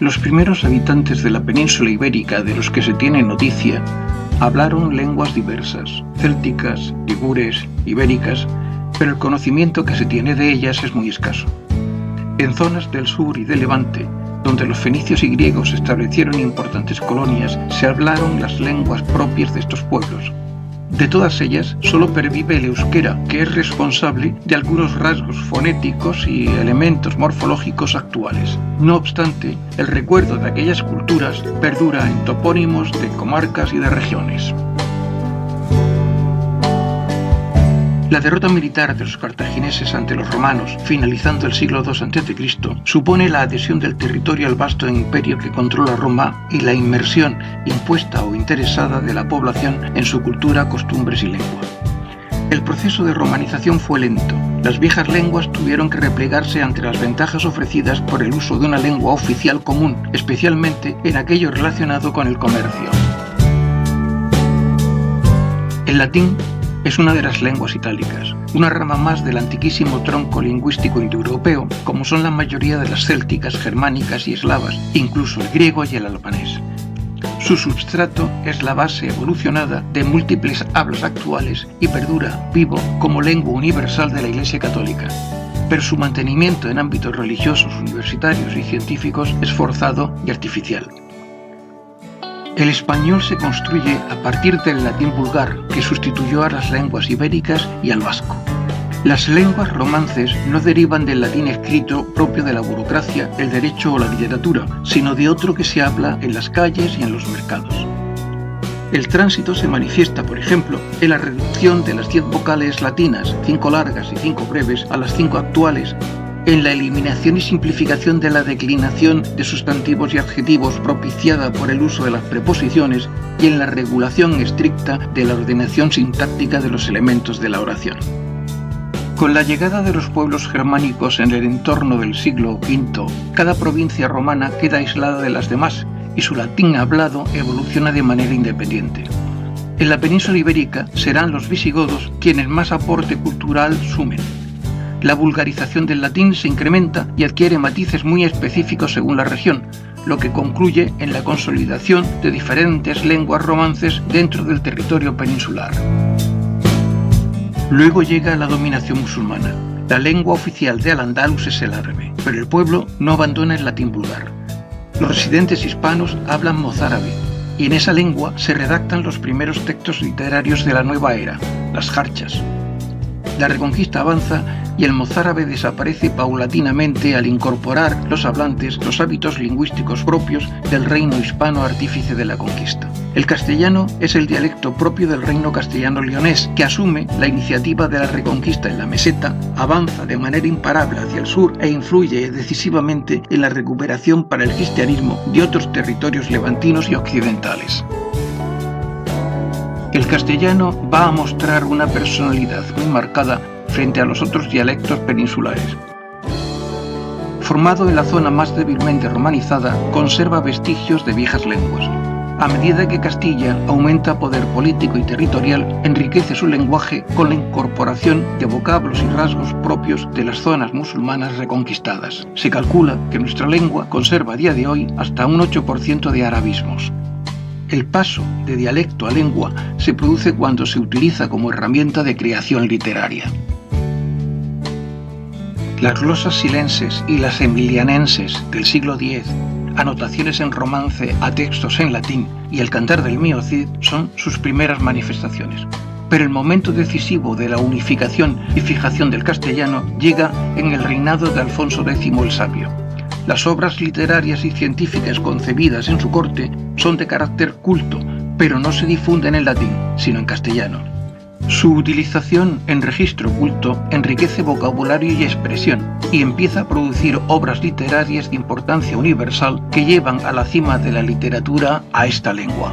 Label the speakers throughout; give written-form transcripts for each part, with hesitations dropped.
Speaker 1: Los primeros habitantes de la península ibérica de los que se tiene noticia hablaron lenguas diversas, célticas, ligures, ibéricas, pero el conocimiento que se tiene de ellas es muy escaso. En zonas del sur y de Levante, donde los fenicios y griegos establecieron importantes colonias, se hablaron las lenguas propias de estos pueblos. De todas ellas, solo pervive el euskera, que es responsable de algunos rasgos fonéticos y elementos morfológicos actuales. No obstante, el recuerdo de aquellas culturas perdura en topónimos de comarcas y de regiones. La derrota militar de los cartagineses ante los romanos, finalizando el siglo II a.C., supone la adhesión del territorio al vasto imperio que controla Roma y la inmersión impuesta o interesada de la población en su cultura, costumbres y lengua. El proceso de romanización fue lento. Las viejas lenguas tuvieron que replegarse ante las ventajas ofrecidas por el uso de una lengua oficial común, especialmente en aquello relacionado con el comercio. El latín es una de las lenguas itálicas, una rama más del antiquísimo tronco lingüístico indoeuropeo, como son la mayoría de las célticas, germánicas y eslavas, incluso el griego y el albanés. Su substrato es la base evolucionada de múltiples hablas actuales y perdura vivo como lengua universal de la Iglesia Católica. Pero su mantenimiento en ámbitos religiosos, universitarios y científicos es forzado y artificial. El español se construye a partir del latín vulgar, que sustituyó a las lenguas ibéricas y al vasco. Las lenguas romances no derivan del latín escrito propio de la burocracia, el derecho o la literatura, sino de otro que se habla en las calles y en los mercados. El tránsito se manifiesta, por ejemplo, en la reducción de las 10 vocales latinas, 5 largas y 5 breves, a las 5 actuales, en la eliminación y simplificación de la declinación de sustantivos y adjetivos propiciada por el uso de las preposiciones y en la regulación estricta de la ordenación sintáctica de los elementos de la oración. Con la llegada de los pueblos germánicos en el entorno del siglo V, cada provincia romana queda aislada de las demás y su latín hablado evoluciona de manera independiente. En la península ibérica serán los visigodos quienes más aporte cultural sumen. La vulgarización del latín se incrementa y adquiere matices muy específicos según la región, lo que concluye en la consolidación de diferentes lenguas romances dentro del territorio peninsular. Luego llega la dominación musulmana. La lengua oficial de Al-Ándalus es el árabe, pero el pueblo no abandona el latín vulgar. Los residentes hispanos hablan mozárabe, y en esa lengua se redactan los primeros textos literarios de la nueva era, las jarchas. La reconquista avanza y el mozárabe desaparece paulatinamente al incorporar los hablantes los hábitos lingüísticos propios del reino hispano artífice de la conquista. El castellano es el dialecto propio del reino castellano-leonés, que asume la iniciativa de la reconquista en la meseta, avanza de manera imparable hacia el sur e influye decisivamente en la recuperación para el cristianismo de otros territorios levantinos y occidentales. El castellano va a mostrar una personalidad muy marcada frente a los otros dialectos peninsulares. Formado en la zona más débilmente romanizada, conserva vestigios de viejas lenguas. A medida que Castilla aumenta poder político y territorial, enriquece su lenguaje con la incorporación de vocablos y rasgos propios de las zonas musulmanas reconquistadas. Se calcula que nuestra lengua conserva a día de hoy hasta un 8% de arabismos. El paso de dialecto a lengua se produce cuando se utiliza como herramienta de creación literaria. Las glosas silenses y las emilianenses del siglo X, anotaciones en romance a textos en latín y el cantar del Mio Cid son sus primeras manifestaciones. Pero el momento decisivo de la unificación y fijación del castellano llega en el reinado de Alfonso X el Sabio. Las obras literarias y científicas concebidas en su corte son de carácter culto, pero no se difunden en latín, sino en castellano. Su utilización en registro culto enriquece vocabulario y expresión y empieza a producir obras literarias de importancia universal que llevan a la cima de la literatura a esta lengua.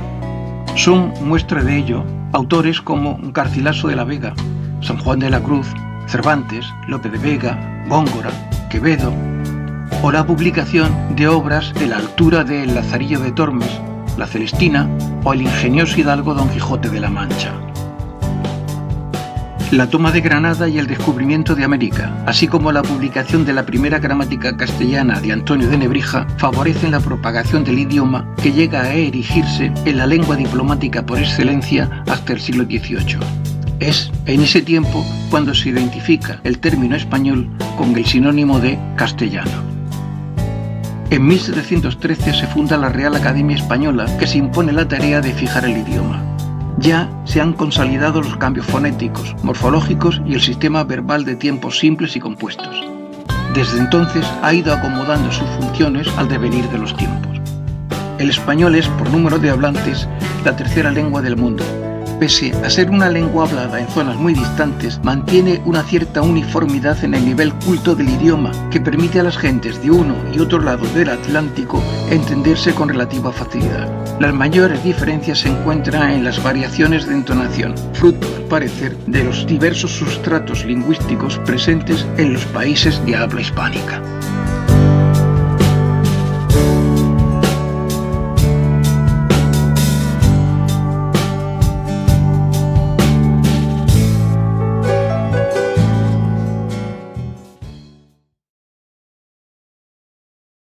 Speaker 1: Son muestra de ello autores como Garcilaso de la Vega, San Juan de la Cruz, Cervantes, Lope de Vega, Góngora, Quevedo, o la publicación de obras de la altura de El Lazarillo de Tormes, La Celestina o el ingenioso hidalgo Don Quijote de la Mancha. La toma de Granada y el descubrimiento de América, así como la publicación de la primera gramática castellana de Antonio de Nebrija, favorecen la propagación del idioma que llega a erigirse en la lengua diplomática por excelencia hasta el siglo XVIII. Es en ese tiempo cuando se identifica el término español con el sinónimo de castellano. En 1713 se funda la Real Academia Española, que se impone la tarea de fijar el idioma. Ya se han consolidado los cambios fonéticos, morfológicos y el sistema verbal de tiempos simples y compuestos. Desde entonces ha ido acomodando sus funciones al devenir de los tiempos. El español es, por número de hablantes, la tercera lengua del mundo. Pese a ser una lengua hablada en zonas muy distantes, mantiene una cierta uniformidad en el nivel culto del idioma que permite a las gentes de uno y otro lado del Atlántico entenderse con relativa facilidad. Las mayores diferencias se encuentran en las variaciones de entonación, fruto, al parecer, de los diversos sustratos lingüísticos presentes en los países de habla hispánica.